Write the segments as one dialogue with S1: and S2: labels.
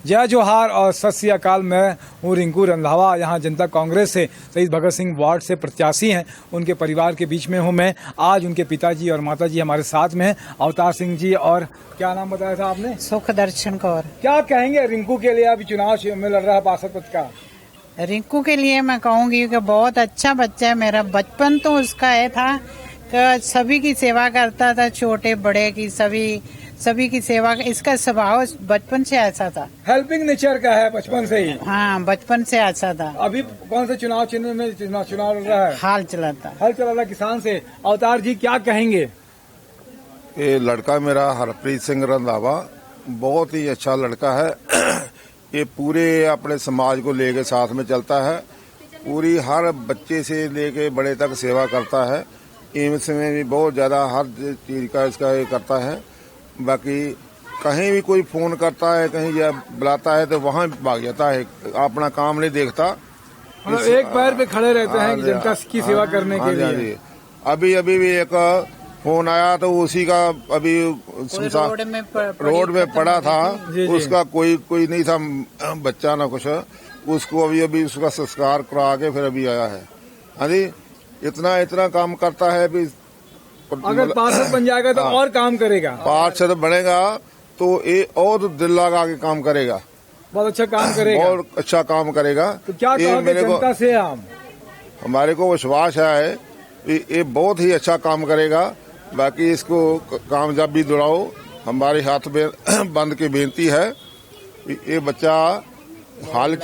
S1: जय जोहार और सत श्री अकाल। मैं हूँ रिंकू रंधावा, यहाँ जनता कांग्रेस से शहीद भगत सिंह वार्ड से प्रत्याशी हैं। उनके परिवार के बीच में हूँ मैं। आज उनके पिताजी और माताजी हमारे साथ में हैं, अवतार सिंह जी और क्या नाम बताया था आपने?
S2: सुखदर्शन कौर।
S1: क्या कहेंगे रिंकू के लिए? अभी चुनाव में लड़ रहा है पार्षद पद का।
S2: रिंकू के लिए मैं कहूँगी कि बहुत अच्छा बच्चा है। मेरा बचपन तो उसका है था कि सभी की सेवा करता था, छोटे बड़े की सभी की सेवा। इसका स्वभाव बचपन से ऐसा था,
S1: हेल्पिंग नेचर का है बचपन से ही।
S2: हाँ, बचपन से ऐसा था।
S1: अभी कौन सा चुनाव चिन्ह में चुनाव लड़ रहा है?
S2: हाल चलाता।
S1: हल चला रहा किसान से। अवतार जी क्या कहेंगे?
S3: ये लड़का मेरा हरप्रीत सिंह रंधावा बहुत ही अच्छा लड़का है। ये पूरे अपने समाज को लेके साथ में चलता है, पूरी हर बच्चे से लेके बड़े तक सेवा करता है। एम्स में भी बहुत ज्यादा हर चीज का इसका ये करता है। बाकी कहीं भी कोई फोन करता है, कहीं या बुलाता है तो वहां भाग जाता है, अपना काम नहीं देखता।
S1: मतलब एक पैर पे खड़े रहते हैं जनता की सेवा करने के लिए।
S3: अभी भी एक फोन आया तो उसी का अभी रोड में पड़ा था। उसका कोई नहीं था बच्चा ना कुछ, उसको अभी उसका संस्कार करा के फिर अभी आया है। हाँ जी, इतना काम करता है। अभी
S1: अगर पार्षद बन जाएगा तो और काम करेगा।
S3: पार्षद बनेगा तो ये और दिल लगा के काम करेगा,
S1: बहुत अच्छा काम करेगा,
S3: और अच्छा काम करेगा।
S1: तो क्या कहोगे जनता से?
S3: हमारे को विश्वास है ये बहुत ही अच्छा काम करेगा। बाकी इसको कामयाबी दिलाओ, हमारे हाथ में बंद की बेनती है। ये बच्चा हाल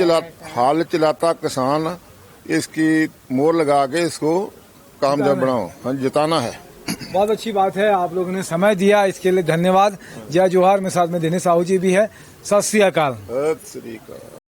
S3: चलाता किसान, इसकी मोहर लगा के इसको कामयाब बनाओ। हाँ, जिताना है।
S1: बहुत अच्छी बात है, आप लोगों ने समय दिया, इसके लिए धन्यवाद। जय जोहार। में साथ में दिनेश साहू जी भी है। सत श्री अकाल।